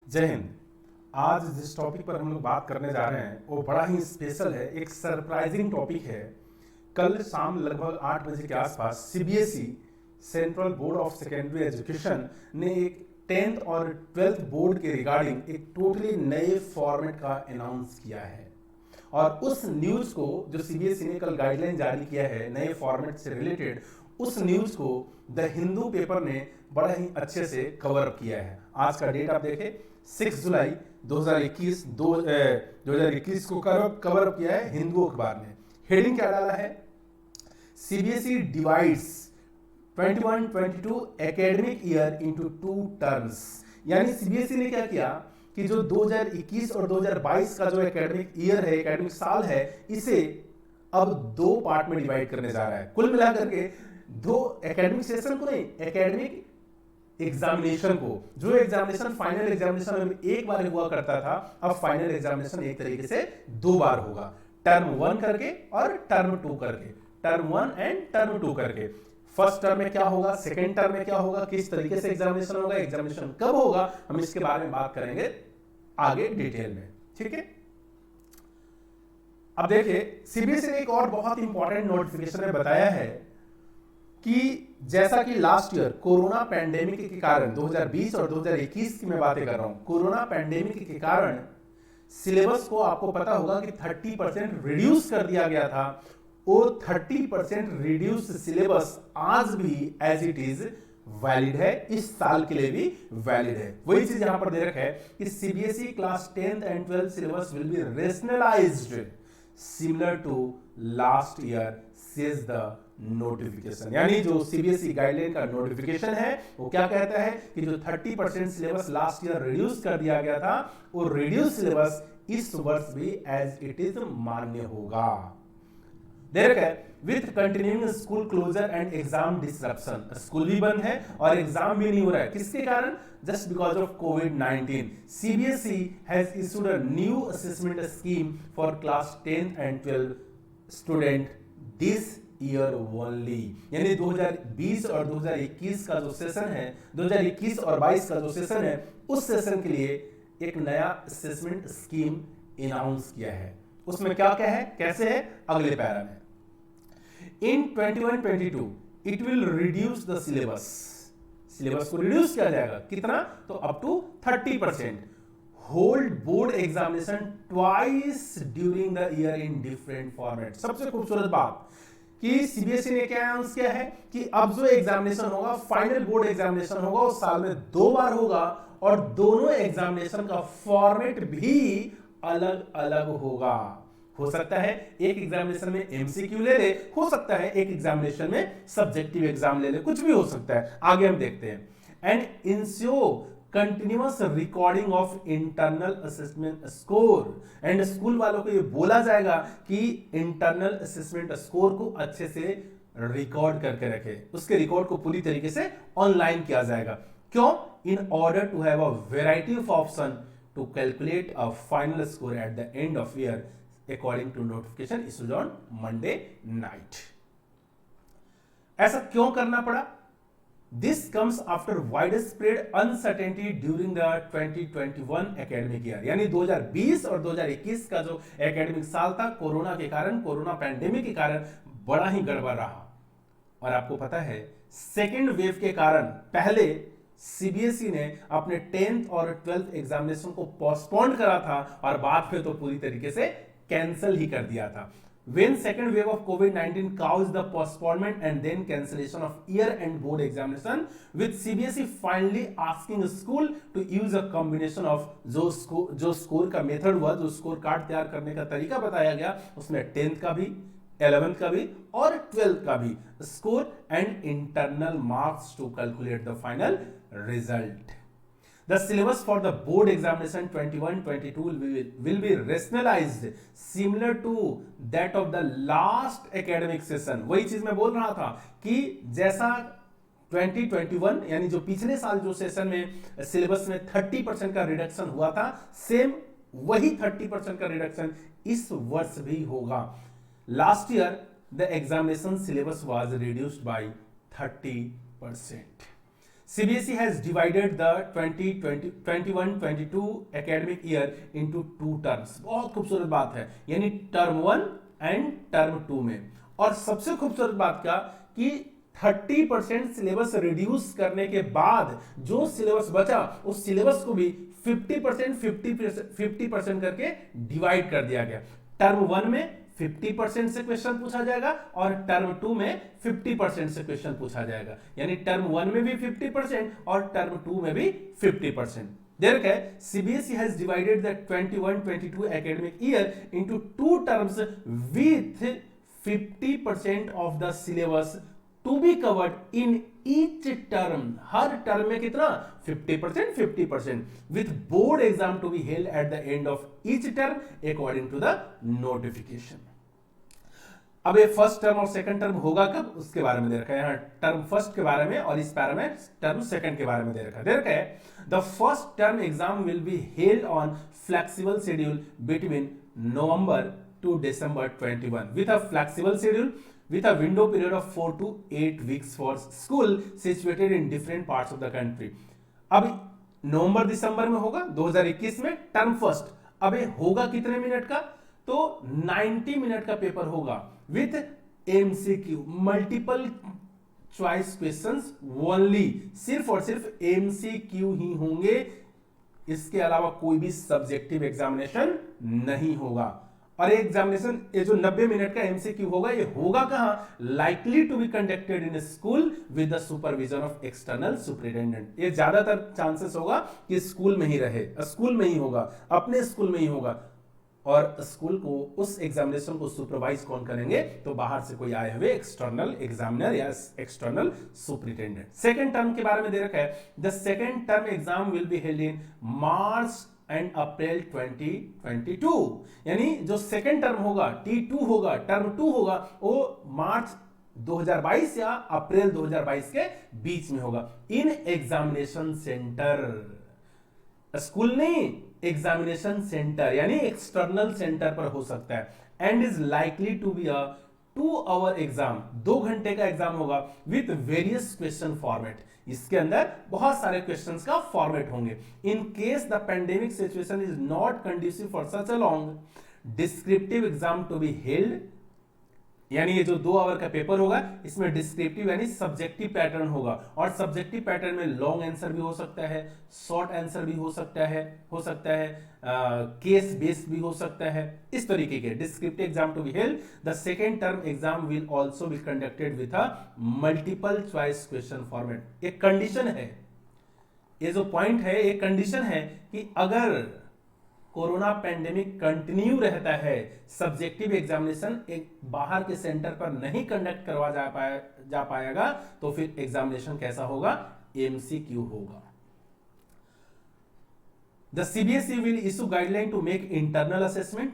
जय हिंद। आज जिस टॉपिक पर हम लोग बात करने जा रहे हैं वो बड़ा ही स्पेशल है, एक सरप्राइजिंग टॉपिक है। कल शाम लगभग 8 बजे के आसपास CBSE central board of secondary education ने एक 10th और 12th बोर्ड के रिगार्डिंग एक टोटली नए फॉर्मेट का अनाउंस किया है। और उस न्यूज को जो सीबीएसई ने कल गाइडलाइन जारी किया है नए फॉर्मेट से रिलेटेड, उस न्यूज को द हिंदू पेपर ने बड़ा ही अच्छे से कवर अप किया है। आज का डेट आप देखें, 6 जुलाई 2021 को कवर अप किया है हिंदू अखबार ने। हेडिंग क्या डाला है? CBSE divides 21-22 academic year into 2 terms. यानी सीबीएसई ने क्या किया कि जो 2021 और 2022 का जो एकेडमिक ईयर है, एकेडमिक साल है, इसे अब 2 पार्ट में डिवाइड करने जा रहा है। कुल मिलाकर के 2 एकेडमिक सेशन को नहीं, एकेडमिक एग्जामिनेशन को। जो एग्जामिनेशन फाइनल एग्जामिनेशन में एक बार हुआ करता था, अब फाइनल एग्जामिनेशन एक तरीके से 2 बार होगा, टर्म 1 करके और टर्म 2 करके, टर्म 1 एंड टर्म 2 करके। फर्स्ट टर्म में क्या होगा, सेकेंड टर्म में क्या होगा, किस तरीके से एग्जामिनेशन होगा, एग्जामिनेशन कब होगा, हम इसके बारे में बात करेंगे आगे डिटेल में। ठीक है, अब देखिए सीबीएसई ने एक और बहुत इंपॉर्टेंट नोटिफिकेशन में बताया है कि जैसा कि लास्ट ईयर कोरोना पैंडेमिक के कारण 2020 और 2021 की मैं बातें कर रहा हूं, कोरोना पैंडेमिक के कारण सिलेबस को आपको पता होगा कि 30% रिड्यूस कर दिया गया था। वो 30% रिड्यूस सिलेबस आज भी एज इट इज वैलिड है, इस साल के लिए भी वैलिड है। वही चीज यहां पर दे रखा है कि CBSE class 10th and 12th syllabus will be rationalized similar to last year says the notification. यानी जो सीबीएसई गाइडलाइन का नोटिफिकेशन है वो क्या कहता है कि जो 30% सिलेबस लास्ट ईयर रिड्यूस कर दिया गया था, वो रिड्यूस सिलेबस इस वर्ष भी एज इट इज मान्य होगा। देख है with continuing school closer and exam disruption. School भी बंद है और एग्जाम भी नहीं हो रहा है, किसके कारण? Just because of covid. CBSE has issued a new assessment scheme for class 10th and 12th student this year only. यानी 2020 और 2021 का जो सेशन है, 2021 और 22 का जो सेशन है, उस सेशन के लिए एक नया असेसमेंट स्कीम अनाउंस किया है। उसमें क्या क्या है, कैसे है, अगले पैरा में। In 21-22 it will reduce the syllabus. Syllabus को रिड्यूस किया जाएगा, कितना? तो up to 30%। Hold board examination twice during the year in different format. सबसे खूबसूरत बात कि सीबीएसई ने क्या अनाउंस किया है कि अब जो एग्जामिनेशन होगा, फाइनल बोर्ड एग्जामिनेशन होगा, वो साल में 2 बार होगा और दोनों एग्जामिनेशन का फॉर्मेट भी अलग अलग होगा। हो सकता है एक एग्जामिनेशन में एमसीक्यू ले ले, हो सकता है एक एग्जामिनेशन में सब्जेक्टिव एग्जाम ले ले, कुछ भी हो सकता है, आगे हम देखते हैं। And ensure continuous recording of internal assessment score. And school वालों को ये बोला जाएगा कि इंटरनल असेसमेंट स्कोर को अच्छे से रिकॉर्ड करके रखे, उसके रिकॉर्ड को पूरी तरीके से ऑनलाइन किया जाएगा। क्यों? In order to have a variety of option to calculate a final score at the end of year according to notification issued on Monday night। ऐसा क्यों करना पड़ा? This comes after widespread uncertainty during the 2021 academic year। यानी 2020 और 2021 का जो academic साल था, कोरोना के कारण, कोरोना पैंडेमिक के कारण बड़ा ही गड़बड़ रहा। और आपको पता है सेकेंड वेव के कारण पहले सीबीएसई ने अपने 10th और 12th एग्जामिनेशन को पोस्टपोन करा था और बाद में तो पूरी तरीके से कैंसिल ही कर दिया था। When second wave of COVID-19 caused the postponement and then cancellation of year-end board examination, with CBSE finally asking school to use a combination of जो स्कोर का मेथड हुआ, जो स्कोर कार्ड तैयार करने का तरीका बताया गया, उसमें 10th का भी, 11th का भी और 12th का भी score and internal marks to calculate the final result. The syllabus for the board examination 21-22 will be rationalized similar to that of the last academic session। वही चीज मैं बोल रहा था कि जैसा 2021 यानी जो पिछले साल जो सेशन में सिलेबस में 30% का रिडक्शन हुआ था, सेम वही 30% का रिडक्शन इस वर्ष भी होगा। Last year the examination syllabus was reduced by 30%। CBSE has divided the 2021-22 academic year into two terms। बहुत खूबसूरत बात है, यानी टर्म 1 एंड टर्म 2 में। और सबसे खूबसूरत बात क्या कि 30% सिलेबस रिड्यूस करने के बाद जो सिलेबस बचा उस सिलेबस को भी 50% करके डिवाइड कर दिया गया। टर्म 1 में 50% से क्वेश्चन पूछा जाएगा और टर्म 2 में 50% से क्वेश्चन पूछा जाएगा, यानी टर्म 1 में भी 50% और टर्म 2 में भी 50%। There CBSE has divided the 21-22 academic year into two terms with 50% of the syllabus to be covered in each term। Her term में कितना 50% with board exam to be held at the end of each term according to the notification। अब ये first term और second term होगा कब, उसके बारे में दे रखा है यहाँ टर्म फर्स्ट के बारे में, और इस पैरा में टर्म सेकंड के बारे में दे रखा है the first term exam will be held on flexible schedule between November to December 21 with a flexible schedule with a window period of 4 to 8 weeks for school situated in different parts of the country। अब नवंबर दिसंबर में होगा 2021 में term first. अब ये होगा कितने minute का, तो 90 मिनट का पेपर होगा with MCQ multiple choice questions only, सिर्फ और सिर्फ एमसीक्यू ही होंगे, इसके अलावा कोई भी सब्जेक्टिव एग्जामिनेशन नहीं होगा। और एग्जामिनेशन ये जो 90 मिनट का एमसीक्यू होगा, ये होगा कहां, likely to be conducted in school with the supervision of external superintendent. ये ज्यादातर चांसेस होगा कि स्कूल में ही रहे, स्कूल में ही होगा, अपने स्कूल में ही होगा। और स्कूल को उस एग्जामिनेशन को सुपरवाइज कौन करेंगे, तो बाहर से कोई आए हुए एक्सटर्नल एग्जामिनर या एक्सटर्नल सुपरिटेंडेंट। सेकेंड टर्म के बारे में दे रखा है the second term exam will be held in March and April 2022, यानी जो सेकेंड टर्म होगा T2 होगा, टर्म 2 होगा, वो मार्च 2022 या अप्रैल 2022 के बीच में होगा इन एग्जामिनेशन सेंटर। स्कूल नहीं, एग्जामिनेशन सेंटर यानी एक्सटर्नल सेंटर पर हो सकता है। And is likely to be a 2 hour exam, 2 घंटे का एग्जाम होगा विथ वेरियस क्वेश्चन फॉर्मेट। इसके अंदर बहुत सारे क्वेश्चंस का फॉर्मेट होंगे। In case the pandemic situation is not conducive for such a long descriptive exam to be held, यानी ये जो 2 आवर का पेपर होगा इसमें डिस्क्रिप्टिव यानी सब्जेक्टिव पैटर्न होगा, और सब्जेक्टिव पैटर्न में लॉन्ग आंसर भी हो सकता है, शॉर्ट आंसर भी हो सकता है, केस बेस्ड भी हो सकता है, इस तरीके के descriptive exam to be held. The second term exam will also be conducted with a multiple choice question format. एक कंडीशन है, ये जो पॉइंट है ये कंडीशन है कि अगर कोरोना पेंडेमिक कंटिन्यू रहता है, सब्जेक्टिव एग्जामिनेशन एक बाहर के सेंटर पर नहीं कंडक्ट करवा जा पाएगा, तो फिर एग्जामिनेशन कैसा होगा, एमसीक्यू होगा। The CBSE will issue guideline to make internal assessment,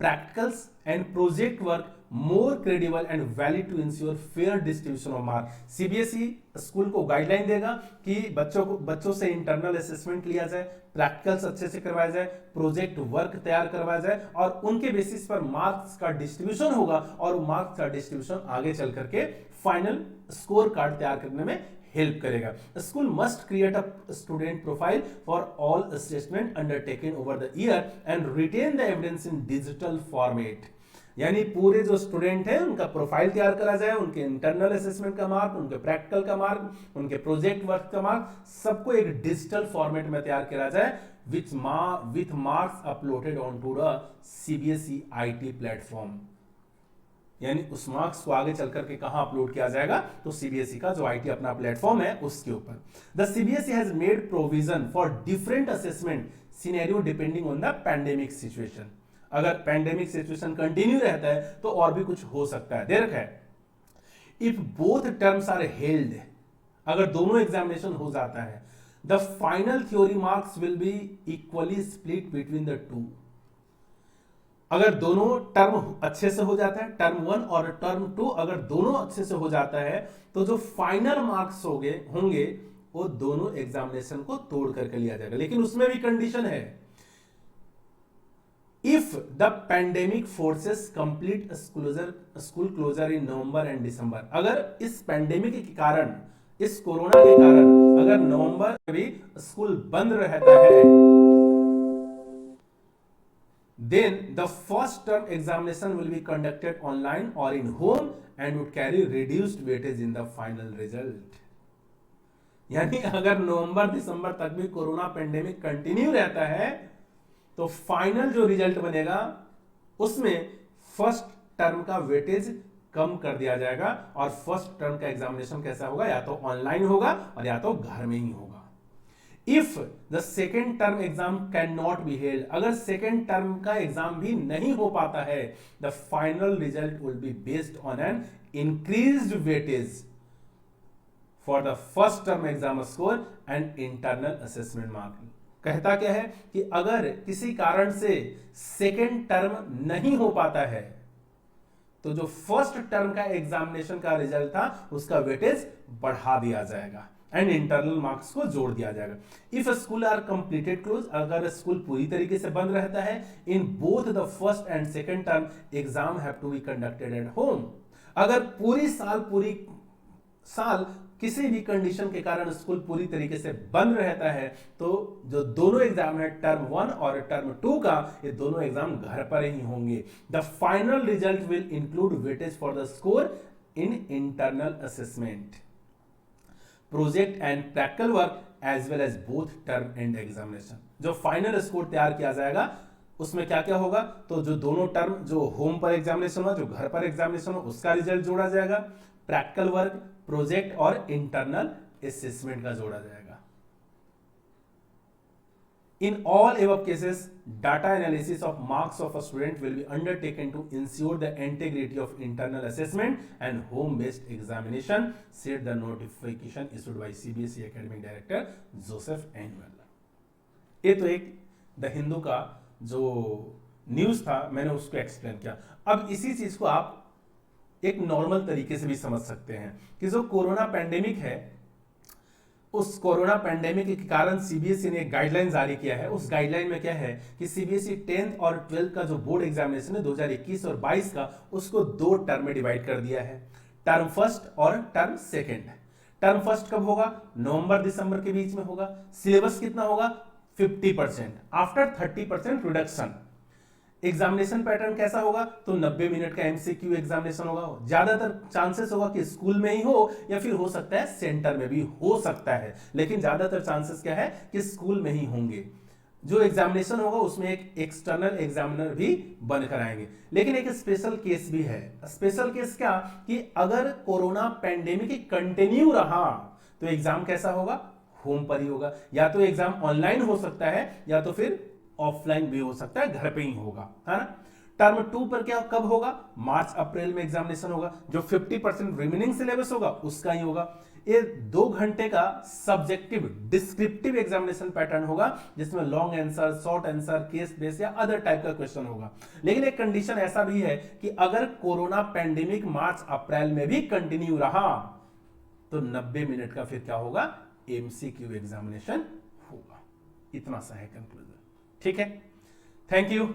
practicals and project work more credible and valid to ensure fair distribution of mark। CBSE school को गाइडलाइन देगा कि बच्चों से इंटरनल असेसमेंट लिया जाए, प्रैक्टिकल्स अच्छे से करवाया जाए, प्रोजेक्ट वर्क तैयार करवाया जाए, और उनके बेसिस पर मार्क्स का डिस्ट्रीब्यूशन होगा, और मार्क्स का डिस्ट्रीब्यूशन आगे चल करके फाइनल स्कोर कार्ड तैयार करने में हेल्प करेगा। School must create a student profile for all assessment undertaken over the year and retain the evidence in digital format, यानी पूरे जो स्टूडेंट हैं उनका प्रोफाइल तैयार करा जाए, उनके इंटरनल असेसमेंट का मार्क, उनके प्रैक्टिकल का मार्क, उनके प्रोजेक्ट वर्क का मार्क, सबको एक डिजिटल फॉर्मेट में तैयार करा जाए with marks uploaded on to the CBSE IT platform. यानी उस मार्क्स को आगे चलकर के कहां अपलोड किया जाएगा, तो CBSE का जो IT अपना प्लेटफॉर्म है उसके ऊपर। The CBSE has made provision for different assessment scenario depending on the pandemic situation. अगर पैंडेमिक सिचुएशन कंटिन्यू रहता है तो और भी कुछ हो सकता है। दे रखा है if both terms are held, अगर दोनों एग्जामिनेशन हो जाता है, the final theory marks will be equally split between the two. अगर दोनों टर्म अच्छे से हो जाता है, टर्म 1 और टर्म 2 अगर दोनों अच्छे से हो जाता है, तो जो फाइनल मार्क्स होंगे वो दोनों एग्जामिनेशन को तोड़ करके लिया जाएगा। लेकिन उसमें भी कंडीशन है, if the pandemic forces complete school closure in November and December. अगर इस पैंडेमिक के कारण इस कोरोना के कारण अगर नवंबर में भी स्कूल बंद रहता है, then the first term examination will be conducted online or in home and would carry reduced weightage in the final result. यानी अगर नवंबर दिसंबर तक भी कोरोना पेंडेमिक कंटिन्यू रहता है तो फाइनल जो रिजल्ट बनेगा उसमें फर्स्ट टर्म का वेटेज कम कर दिया जाएगा और फर्स्ट टर्म का एग्जामिनेशन कैसा होगा, या तो ऑनलाइन होगा और या तो घर में ही होगा। If the second term exam can not be held, अगर सेकेंड टर्म का एग्जाम भी नहीं हो पाता है, the final result will be based on an increased weightage for the first term exam score and internal assessment mark. कहता क्या है कि अगर किसी कारण से सेकेंड टर्म नहीं हो पाता है तो जो फर्स्ट टर्म का एग्जामिनेशन का रिजल्ट था उसका वेटेज बढ़ा दिया जाएगा एंड इंटरनल मार्क्स को जोड़ दिया जाएगा। If school are completed close, अगर स्कूल पूरी तरीके से बंद रहता है, in both the first and second term exam have to be conducted at home. अगर पूरी साल किसी भी कंडीशन के कारण स्कूल पूरी तरीके से बंद रहता है तो जो दोनों एग्जाम है टर्म 1 और टर्म 2 का, ये दोनों एग्जाम घर पर ही होंगे। The final result will include weightage for the score in internal assessment, project and practical work as well as both term and examination. जो फाइनल स्कोर तैयार किया जाएगा उसमें क्या क्या होगा, तो जो दोनों टर्म, जो होम पर एग्जामिनेशन हो, जो घर पर एग्जामिनेशन हो, उसका रिजल्ट जोड़ा जाएगा, प्रैक्टिकल वर्क, प्रोजेक्ट और इंटरनल असेसमेंट का जोड़ा जाएगा। In all above cases data analysis of marks of a student will be undertaken to ensure the integrity of internal assessment and home based examination, said the notification issued by CBSE academic director Joseph Emmanuel. ये तो एक the Hindu का जो news था मैंने उसको explain किया। अब इसी चीज को आप एक नॉर्मल तरीके से भी समझ सकते हैं कि जो कोरोना पैंडेमिक है, उस कोरोना पैंडेमिक के कारण सीबीएसई ने एक गाइडलाइन जारी किया है। उस गाइडलाइन में क्या है कि सीबीएसई 10th और 12th का जो बोर्ड एग्जामिनेशन है 2021 और 22 का, उसको 2 टर्म में डिवाइड कर दिया है, टर्म फर्स्ट और टर्म सेकेंड। टर्म फर्स्ट कब होगा, नवंबर दिसंबर के बीच में होगा। सिलेबस कितना होगा, 50%, आफ्टर 30% रिडक्शन। एग्जामिनेशन पैटर्न कैसा होगा, तो 90 मिनट का एमसीक्यू एग्जामिनेशन होगा। ज्यादातर चांसेस होगा कि स्कूल में ही हो या फिर हो सकता है सेंटर में भी हो सकता है, लेकिन ज्यादातर चांसेस क्या है कि स्कूल में ही होंगे। जो एग्जामिनेशन होगा उसमें एक एक्सटर्नल एग्जामिनर भी बनकर आएंगे। लेकिन एक स्पेशल केस भी है। स्पेशल केस क्या, कि अगर कोरोना पैंडेमिक कंटिन्यू रहा तो एग्जाम कैसा होगा, होम पर ही होगा। या तो एग्जाम ऑनलाइन हो सकता है या तो फिर ऑफलाइन भी हो सकता है, घर पे ही होगा, है ना। टर्म 2 पर क्या कब होगा, मार्च अप्रैल में एग्जामिनेशन होगा। जो 50% रिमेनिंग सिलेबस होगा उसका ही होगा। ये 2 घंटे का सब्जेक्टिव डिस्क्रिप्टिव एग्जामिनेशन पैटर्न होगा जिसमें long answer, short answer, case base या अदर टाइप का क्वेश्चन होगा। लेकिन एक कंडीशन ऐसा भी है कि अगर कोरोना पैंडेमिक मार्च अप्रैल में भी कंटिन्यू रहा तो 90 मिनट का फिर क्या होगा, एमसीक्यू एग्जामिनेशन होगा। इतना सा है कंक्लूजन। ठीक है, थैंक यू।